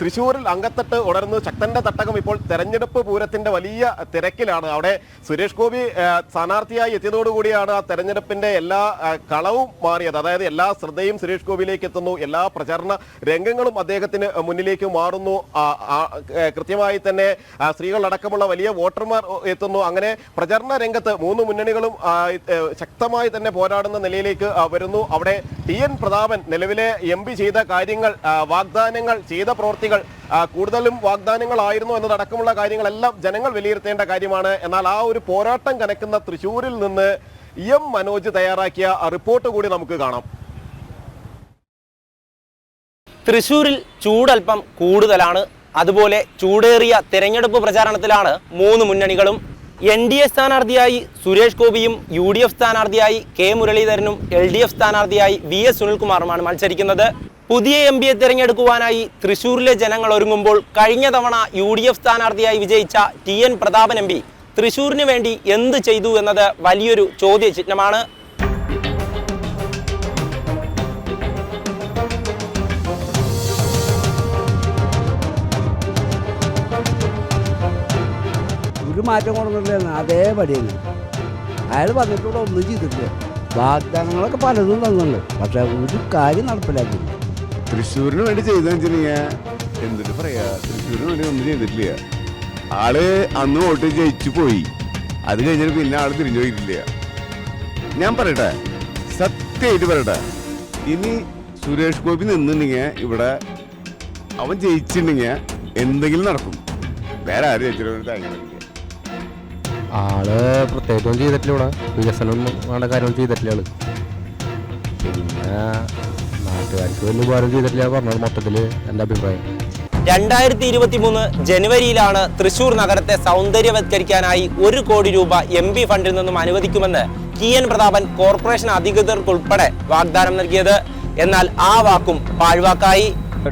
തൃശ്ശൂരിൽ അങ്കത്തട്ട് ഉണർന്ന് ശക്തന്റെ തട്ടകം ഇപ്പോൾ തെരഞ്ഞെടുപ്പ് പൂരത്തിന്റെ വലിയ തിരക്കിലാണ്. അവിടെ സുരേഷ് ഗോപി സ്ഥാനാർത്ഥിയായി എത്തിയതോടുകൂടിയാണ് ആ തെരഞ്ഞെടുപ്പിന്റെ എല്ലാ കളവും മാറിയത്. അതായത് എല്ലാ ശ്രദ്ധയും സുരേഷ് ഗോപിയിലേക്ക് എത്തുന്നു, എല്ലാ പ്രചാരണ രംഗങ്ങളും അദ്ദേഹത്തിന് മുന്നിലേക്ക് മാറുന്നു. കൃത്യമായി തന്നെ സ്ത്രീകളടക്കമുള്ള വലിയ വോട്ടർമാർ എത്തുന്നു. അങ്ങനെ പ്രചരണ രംഗത്ത് മൂന്ന് മുന്നണികളും ശക്തമായി തന്നെ പോരാടുന്ന നിലയിലേക്ക് വരുന്നു. അവിടെ ടി.എൻ. പ്രതാപൻ നിലവിലെ എം.പി. ചെയ്ത കാര്യങ്ങൾ, വാഗ്ദാനങ്ങൾ, ചെയ്ത പ്രവൃത്തികൾ കൂടുതലും വാഗ്ദാനങ്ങളായിരുന്നു എന്നതടക്കമുള്ള കാര്യങ്ങളെല്ലാം ജനങ്ങൾ വിലയിരുത്തേണ്ട കാര്യമാണ്. എന്നാൽ ആ ഒരു പോരാട്ടം കനക്കുന്ന തൃശ്ശൂരിൽ നിന്ന് എം മനോജ് തയ്യാറാക്കിയ റിപ്പോർട്ട് കൂടി നമുക്ക് കാണാം. തൃശ്ശൂരിൽ ചൂടൽപ്പം കൂടുതലാണ്. അതുപോലെ ചൂടേറിയ തെരഞ്ഞെടുപ്പ് പ്രചാരണത്തിലാണ് മൂന്ന് മുന്നണികളും. NDA സ്ഥാനാർത്ഥിയായി സുരേഷ് ഗോപിയും UDF സ്ഥാനാർത്ഥിയായി K. മുരളീധരനും LDF സ്ഥാനാർത്ഥിയായി VS സുനിൽകുമാറുമാണ് മത്സരിക്കുന്നത്. പുതിയ MP തിരഞ്ഞെടുക്കുവാനായി തൃശ്ശൂരിലെ ജനങ്ങൾ ഒരുങ്ങുമ്പോൾ കഴിഞ്ഞ തവണ UDF സ്ഥാനാർത്ഥിയായി വിജയിച്ച ടി.എൻ. പ്രതാപൻ MP തൃശ്ശൂരിന് വേണ്ടി എന്ത് ചെയ്തു എന്നത് വലിയൊരു ചോദ്യചിഹ്നമാണ്. ഒരു മാറ്റം കൊണ്ടുവന്നില്ല, അതേപടിയാണ് അയാൾ വന്നിട്ടുള്ള ഒന്നും ചെയ്തിട്ടില്ല. വാഗ്ദാനങ്ങളൊക്കെ പലതും തന്നുണ്ട്, പക്ഷെ ഒരു കാര്യം നടപ്പിലാക്കി. തൃശ്ശൂരിന് വേണ്ടി ചെയ്തെന്ന് വെച്ചിട്ടുണ്ടെങ്കിൽ എന്തിട്ട് പറയാ, തൃശ്ശൂരിന് വേണ്ടി ഒന്നും ചെയ്തിട്ടില്ല. ആള് അന്ന് വോട്ട് ജയിച്ചു പോയി, അത് കഴിഞ്ഞിട്ട് പിന്നെ ആള് തിരിഞ്ഞു പോയിട്ടില്ല. ഞാൻ പറയട്ടെ, സത്യമായിട്ട് പറയട്ടെ, ഇനി സുരേഷ് ഗോപി നിന്നുണ്ടെങ്കിൽ ഇവിടെ അവൻ ജയിച്ചിട്ടുണ്ടെങ്കിൽ എന്തെങ്കിലും നടക്കും. വേറെ ആരും ജയിച്ചിട്ട് കാര്യങ്ങളൊക്കെ ആള് പ്രത്യേകിച്ചൊന്നും ചെയ്തിട്ടില്ല. ഇവിടെ വികസനം വേണ്ട കാര്യങ്ങൾ ചെയ്തിട്ടില്ല ആള്. പിന്നെ നാട്ടുകാർക്ക് വലിയ ഉപകാരം ചെയ്തിട്ടില്ല പറഞ്ഞത് മൊത്തത്തിൽ എൻ്റെ അഭിപ്രായം. 2023 ജനുവരിയിലാണ് തൃശ്ശൂർ നഗരത്തെ സൗന്ദര്യവത്കരിക്കാനായി 1 കോടി രൂപ MP ഫണ്ടിൽ നിന്നും അനുവദിക്കുമെന്ന് ടി.എൻ. പ്രതാപൻ കോർപ്പറേഷൻ അധികൃതർക്കുൾപ്പെടെ വാഗ്ദാനം നൽകിയത്. എന്നാൽ ആ വാക്കും പാഴ്വാക്കായി.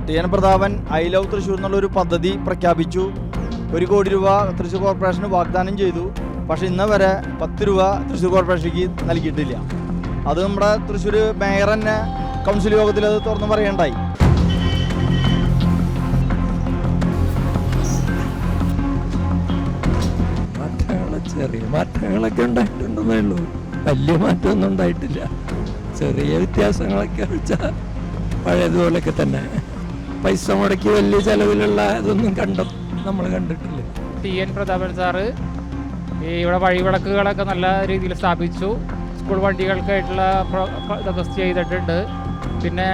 ടി.എൻ. പ്രതാപൻ ഐ ലവ് തൃശ്ശൂർ എന്നുള്ളൊരു പദ്ധതി പ്രഖ്യാപിച്ചു. 1 കോടി രൂപ തൃശ്ശൂർ കോർപ്പറേഷന് വാഗ്ദാനം ചെയ്തു. പക്ഷെ ഇന്ന് വരെ 10 രൂപ തൃശ്ശൂർ കോർപ്പറേഷനിലേക്ക് നൽകിയിട്ടില്ല. അത് നമ്മുടെ തൃശ്ശൂർ മേയർ തന്നെ കൗൺസിൽ യോഗത്തിൽ അത് തുറന്ന് പറയണ്ടായി. ചെറിയ മാറ്റങ്ങളൊക്കെ ഉണ്ടായിട്ടുണ്ടെന്നേ ഉള്ളൂ, വലിയ മാറ്റമൊന്നും ഉണ്ടായിട്ടില്ല. ചെറിയ വ്യത്യാസങ്ങളൊക്കെ വെച്ചാൽ പഴയതുപോലൊക്കെ തന്നെ. പൈസ മുടക്കി വലിയ ചെലവിലുള്ള ഇതൊന്നും നമ്മൾ കണ്ടിട്ടില്ല. ടി.എൻ. പ്രതാപൻ സാറ് ഇവിടെ വഴിവിളക്കുകളൊക്കെ നല്ല രീതിയിൽ സ്ഥാപിച്ചു. സ്കൂൾ വണ്ടികൾക്കായിട്ടുള്ള ഇതൊക്കെ ചെയ്തിട്ടുണ്ട്. പിന്നെ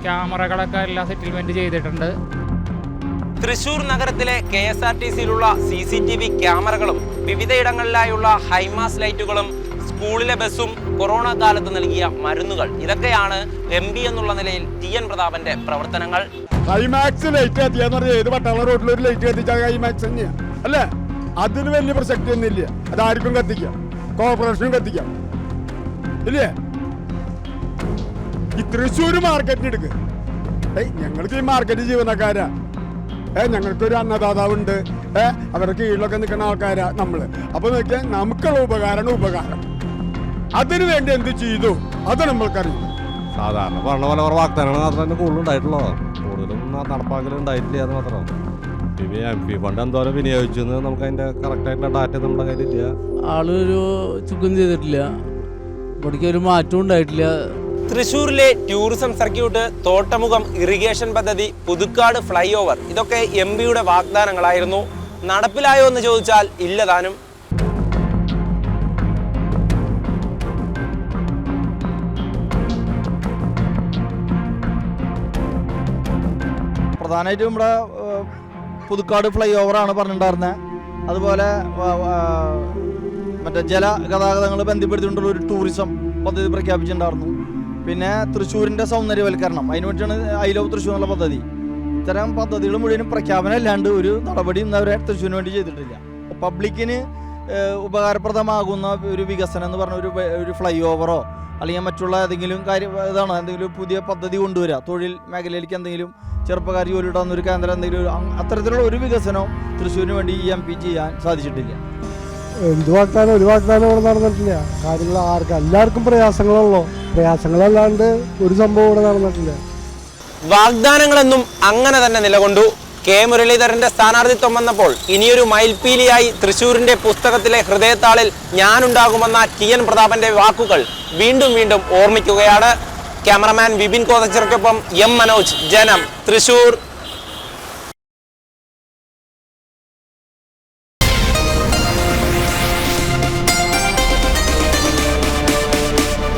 ക്യാമറകളൊക്കെ എല്ലാം സെറ്റിൽമെൻറ്റ് ചെയ്തിട്ടുണ്ട്. തൃശ്ശൂർ നഗരത്തിലെ KSRTCയിലുള്ള CCTV ക്യാമറകളും വിവിധയിടങ്ങളിലായുള്ള ഹൈമാസ് ലൈറ്റുകളും സ്കൂളിലെ ബസ്സും കൊറോണ കാലത്ത് നൽകിയ മരുന്നുകൾ, ഇതൊക്കെയാണ് MP എന്നുള്ള നിലയിൽ ടി.എൻ. പ്രതാപന്റെ പ്രവർത്തനങ്ങൾ. ഹൈമാക്സ് ലൈറ്റ് കത്തിയാന്ന് പറഞ്ഞാൽ ഏത് പട്ടാള റോഡിലൊരു ലൈറ്റ് കത്തിച്ചാൽ ഹൈമാക്സ് തന്നെയാ അല്ലേ? അതിന് വലിയ പ്രസക്തി ഒന്നുമില്ല. അതാർക്കും കത്തിക്കാം, കോർപ്പറേഷനും കത്തിക്കാം, ഇല്ലേ? ഈ തൃശ്ശൂർ മാർക്കറ്റിന് എടുക്കുക. ഞങ്ങൾക്ക് ഈ മാർക്കറ്റ് ജീവനക്കാരാ, ഞങ്ങൾക്കൊരു അന്നദാതാവുണ്ട്, അവരുടെ കീഴിലൊക്കെ നിൽക്കുന്ന ആൾക്കാരാ നമ്മള്. അപ്പൊ നോക്കിയാൽ നമുക്കുള്ള ഉപകാരം അതിനു വേണ്ടി എന്ത് ചെയ്തു അത് നമ്മൾക്കറിയാം. സാധാരണ പറഞ്ഞ പോലെ വാഗ്ദാനങ്ങൾ മാത്രമേ കൂടുതലും ഉണ്ടായിട്ടുള്ളൂ, കൂടുതലും നടപ്പാക്കലും ഉണ്ടായിട്ടില്ല. അത് മാത്രം പിന്നെ MP ഫണ്ട് എന്തോരം വിനിയോഗിച്ചെന്ന് നമുക്ക് അതിന്റെ കറക്റ്റായിട്ടുള്ള ഡാറ്റ നമ്മുടെ കയ്യിലില്ല. ആളൊരു ചുക്കും ചെയ്തിട്ടില്ല, ഇവിടേക്ക് ഒരു മാറ്റവും ഉണ്ടായിട്ടില്ല. തൃശ്ശൂരിലെ ടൂറിസം സർക്യൂട്ട്, തോട്ടമുഖം ഇറിഗേഷൻ പദ്ധതി, പുതുക്കാട് ഫ്ലൈ ഓവർ, ഇതൊക്കെ MP-യുടെ വാഗ്ദാനങ്ങളായിരുന്നു. നടപ്പിലായോ എന്ന് ചോദിച്ചാൽ ഇല്ലതാനും. പ്രധാനമായിട്ടും നമ്മുടെ പുതുക്കാട് ഫ്ലൈ ഓവറാണ് പറഞ്ഞിട്ടുണ്ടായിരുന്നത്. അതുപോലെ മറ്റേ ജലഗതാഗതങ്ങൾ ബന്ധപ്പെടുത്തിക്കൊണ്ടുള്ള ഒരു ടൂറിസം പദ്ധതി പ്രഖ്യാപിച്ചിട്ടുണ്ടായിരുന്നു. പിന്നെ തൃശ്ശൂരിൻ്റെ സൗന്ദര്യവൽക്കരണം, അതിന് വേണ്ടിയാണ് ഐ ലവ് തൃശ്ശൂർ എന്നുള്ള പദ്ധതി. ഇത്തരം പദ്ധതികൾ മുഴുവനും പ്രഖ്യാപനം അല്ലാണ്ട് ഒരു നടപടി ഇന്നവരെ തൃശ്ശൂരിന് വേണ്ടി ചെയ്തിട്ടില്ല. പബ്ലിക്കിന് ഉപകാരപ്രദമാകുന്ന ഒരു വികസനം എന്ന് പറഞ്ഞ ഒരു ഫ്ലൈ ഓവറോ അല്ലെങ്കിൽ മറ്റുള്ള ഏതെങ്കിലും എന്തെങ്കിലും പുതിയ പദ്ധതി കൊണ്ടുവരിക, തൊഴിൽ മേഖലയിലേക്ക് എന്തെങ്കിലും ചെറുപ്പക്കാർ ജോലി ഇടാവുന്ന ഒരു കേന്ദ്രം, എന്തെങ്കിലും അത്തരത്തിലുള്ള ഒരു വികസനവും തൃശ്ശൂരിന് വേണ്ടി ഈ MP ചെയ്യാൻ സാധിച്ചിട്ടില്ല. ഒരു വാഗ്ദാനം ഇവിടെ നടന്നിട്ടില്ല. കാര്യങ്ങൾ എല്ലാവർക്കും പ്രയാസങ്ങളല്ലാണ്ട് ഒരു സംഭവം ഇവിടെ നടന്നിട്ടില്ല. വാഗ്ദാനങ്ങളെന്നും അങ്ങനെ തന്നെ നിലകൊണ്ടു. കെ മുരളീധരന്റെ സ്ഥാനാർത്ഥിത്വം വന്നപ്പോൾ ഇനിയൊരു മയിൽപീലിയായി തൃശൂരിന്റെ പുസ്തകത്തിലെ ഹൃദയത്താളിൽ ഞാനുണ്ടാകുമെന്ന ടി.എൻ. പ്രതാപന്റെ വാക്കുകൾ വീണ്ടും വീണ്ടും ഓർമ്മിക്കുകയാണ്. ക്യാമറമാൻ വിപിൻ കോതച്ചിറക്കൊപ്പം എം മനോജ്, ജനം, തൃശൂർ.